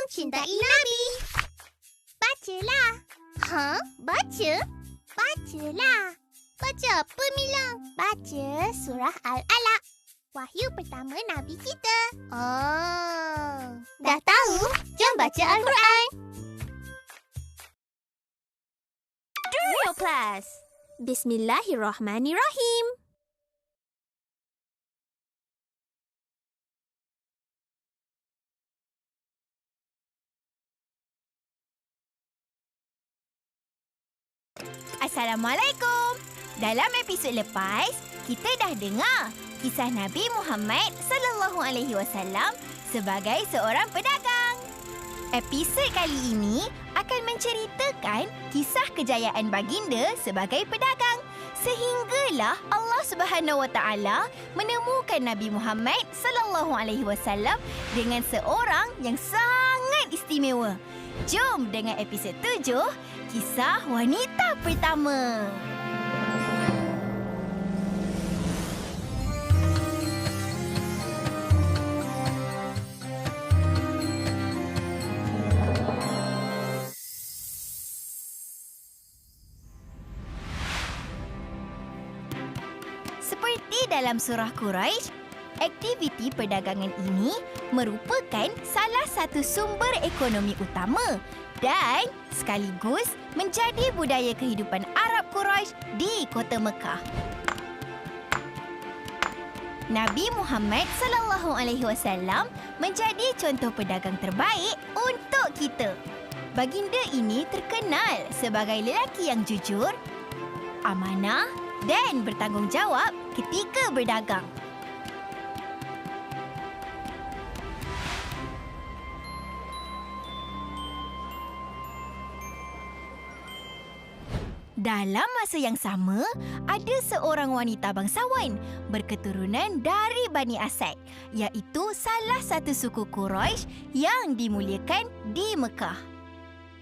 mencintai Nabi. Bacalah. Baca? Bacalah. Baca apa, Mila? Baca surah Al-Alaq. Wahyu pertama Nabi kita. Dah tahu? Jom baca Al-Quran. Drill class. Bismillahirrahmanirrahim. Assalamualaikum. Dalam episod lepas, kita dah dengar kisah Nabi Muhammad sallallahu alaihi wasallam sebagai seorang pedagang. Episod kali ini akan menceritakan kisah kejayaan baginda sebagai pedagang sehinggalah Allah Subhanahu Wa Taala menemukan Nabi Muhammad sallallahu alaihi wasallam dengan seorang yang sangat istimewa. Jom dengar episod 7, kisah wanita pertama. Seperti dalam surah Quraisy, aktiviti perdagangan ini merupakan salah satu sumber ekonomi utama dan sekaligus menjadi budaya kehidupan Arab Quraisy di kota Mekah. Nabi Muhammad sallallahu alaihi wasallam menjadi contoh pedagang terbaik untuk kita. Baginda ini terkenal sebagai lelaki yang jujur, amanah dan bertanggungjawab ketika berdagang. Dalam masa yang sama, ada seorang wanita bangsawan berketurunan dari Bani Asad, iaitu salah satu suku Quraisy yang dimuliakan di Mekah.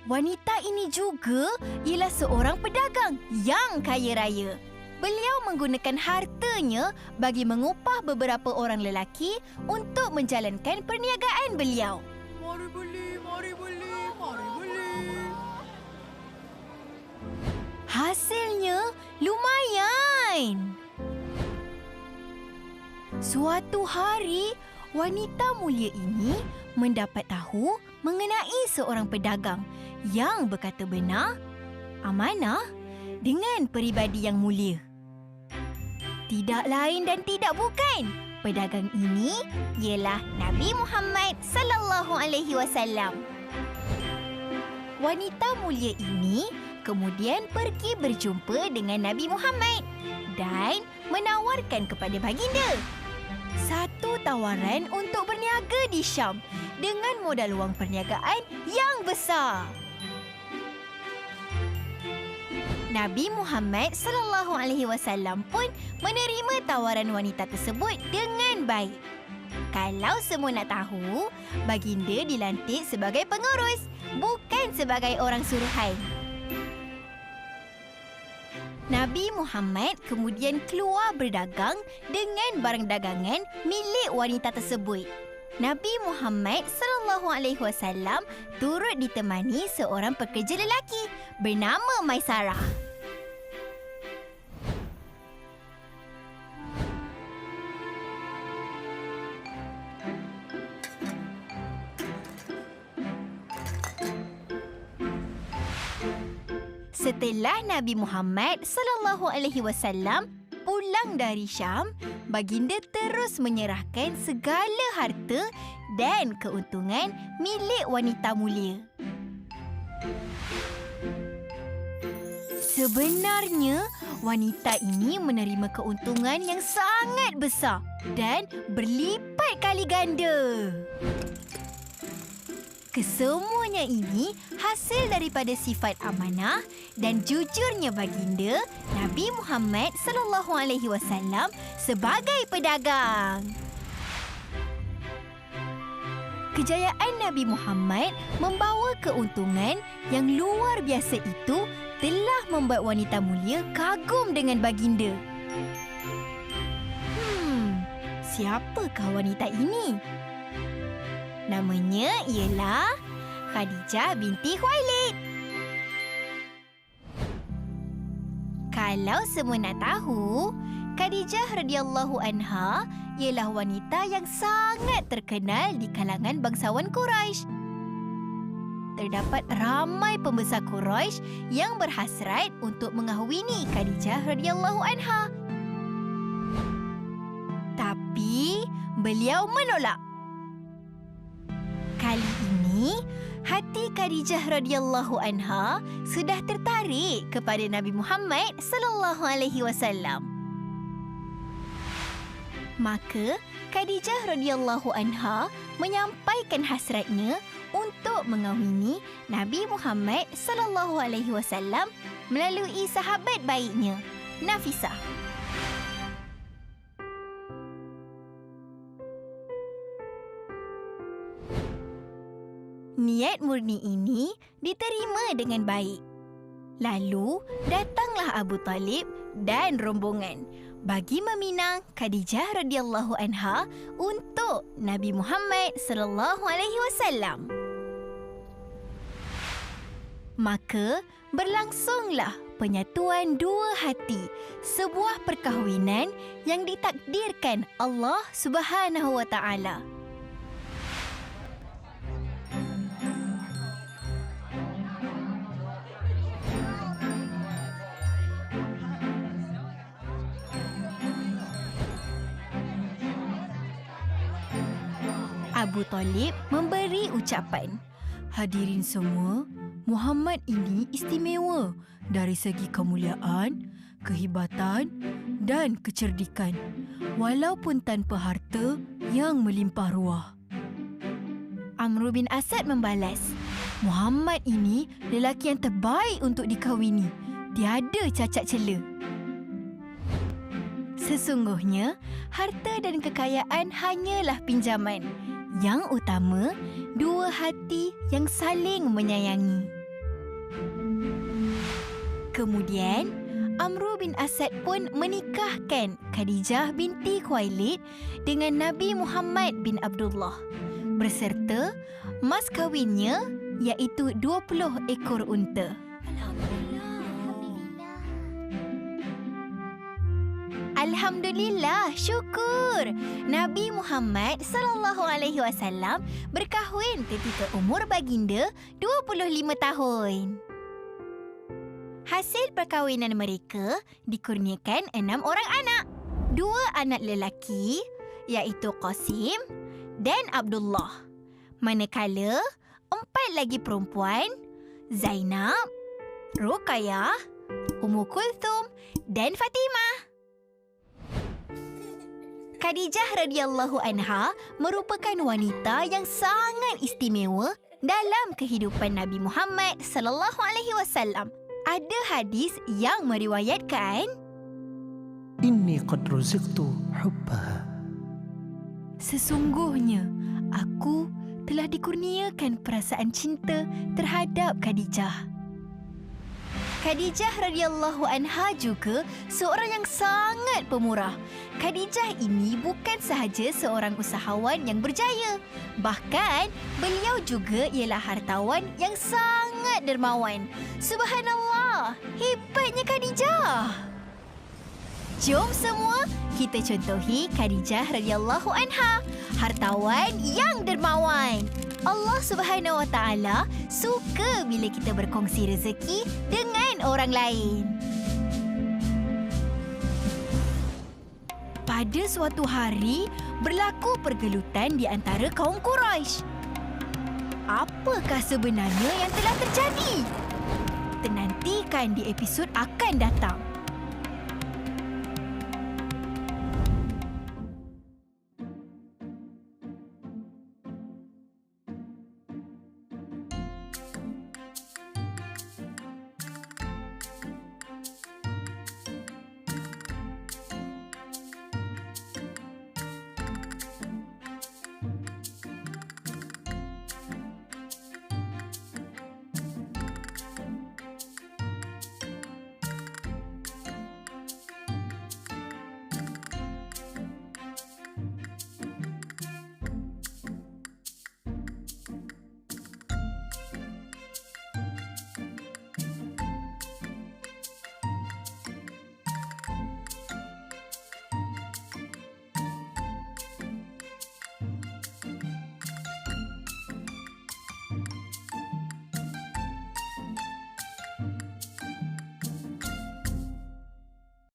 Wanita ini juga ialah seorang pedagang yang kaya raya. Beliau menggunakan hartanya bagi mengupah beberapa orang lelaki untuk menjalankan perniagaan beliau. Mari beli, mari beli, mari beli. Hasilnya lumayan. Suatu hari, wanita mulia ini mendapat tahu mengenai seorang pedagang yang berkata benar, amanah dengan peribadi yang mulia. Tidak lain dan tidak bukan, pedagang ini ialah Nabi Muhammad sallallahu alaihi wasallam. Wanita mulia ini kemudian pergi berjumpa dengan Nabi Muhammad dan menawarkan kepada baginda satu tawaran untuk berniaga di Syam dengan modal wang perniagaan yang besar. Nabi Muhammad sallallahu alaihi wasallam pun menerima tawaran wanita tersebut dengan baik. Kalau semua nak tahu, baginda dilantik sebagai pengurus, bukan sebagai orang suruhan. Nabi Muhammad kemudian keluar berdagang dengan barang dagangan milik wanita tersebut. Nabi Muhammad sallallahu alaihi wasallam turut ditemani seorang pekerja lelaki bernama Maisarah. Setelah Nabi Muhammad sallallahu alaihi wasallam pulang dari Syam, baginda terus menyerahkan segala harta dan keuntungan milik wanita mulia. Sebenarnya, wanita ini menerima keuntungan yang sangat besar dan berlipat kali ganda. Kesemuanya ini hasil daripada sifat amanah dan jujurnya baginda Nabi Muhammad sallallahu alaihi wasallam sebagai pedagang. Kejayaan Nabi Muhammad membawa keuntungan yang luar biasa itu telah membuat wanita mulia kagum dengan baginda. Siapakah wanita ini? Namanya ialah Khadijah binti Khuwailid. Kalau semua nak tahu, Khadijah radhiyallahu anha ialah wanita yang sangat terkenal di kalangan bangsawan Quraisy. Terdapat ramai pembesar Quraisy yang berhasrat untuk mengahwini Khadijah radhiyallahu anha. Tapi beliau menolak. Kali ini, hati Khadijah radhiyallahu anha sudah tertarik kepada Nabi Muhammad sallallahu alaihi wasallam. Maka Khadijah radhiyallahu anha menyampaikan hasratnya untuk mengahwini Nabi Muhammad sallallahu alaihi wasallam melalui sahabat baiknya, Nafisah. Niat murni ini diterima dengan baik. Lalu datanglah Abu Talib dan rombongan bagi meminang Khadijah radhiyallahu anha untuk Nabi Muhammad sallallahu alaihi wasallam. Maka berlangsunglah penyatuan dua hati, sebuah perkahwinan yang ditakdirkan Allah Subhanahu wa taala. Abu Talib memberi ucapan, "Hadirin semua, Muhammad ini istimewa dari segi kemuliaan, kehebatan dan kecerdikan, walaupun tanpa harta yang melimpah ruah." Amr bin Asad membalas, "Muhammad ini lelaki yang terbaik untuk dikahwini, tiada cacat cela." Sesungguhnya, harta dan kekayaan hanyalah pinjaman. Yang utama, dua hati yang saling menyayangi. Kemudian, Amr bin Asad pun menikahkan Khadijah binti Khuwailid dengan Nabi Muhammad bin Abdullah berserta mas kahwinnya iaitu 20 ekor unta. Alhamdulillah, syukur. Nabi Muhammad sallallahu alaihi wasallam berkahwin ketika umur baginda 25 tahun. Hasil perkahwinan mereka dikurniakan 6 orang anak. 2 anak lelaki iaitu Qasim dan Abdullah. Manakala 4 lagi perempuan, Zainab, Ruqayyah, Ummu Kulthum dan Fatimah. Khadijah radhiyallahu anha merupakan wanita yang sangat istimewa dalam kehidupan Nabi Muhammad sallallahu alaihi wasallam. Ada hadis yang meriwayatkan, "Inni qad ruziqtu hubbaha." Sesungguhnya aku telah dikurniakan perasaan cinta terhadap Khadijah. Khadijah radhiyallahu anha juga seorang yang sangat pemurah. Khadijah ini bukan sahaja seorang usahawan yang berjaya, bahkan beliau juga ialah hartawan yang sangat dermawan. Subhanallah, hebatnya Khadijah. Jom semua kita contohi Khadijah radhiyallahu anha, hartawan yang dermawan. Allah Subhanahu wa taala suka bila kita berkongsi rezeki dengan orang lain. Pada suatu hari, berlaku pergelutan di antara kaum Quraisy. Apakah sebenarnya yang telah terjadi? Tenantikan di episod akan datang.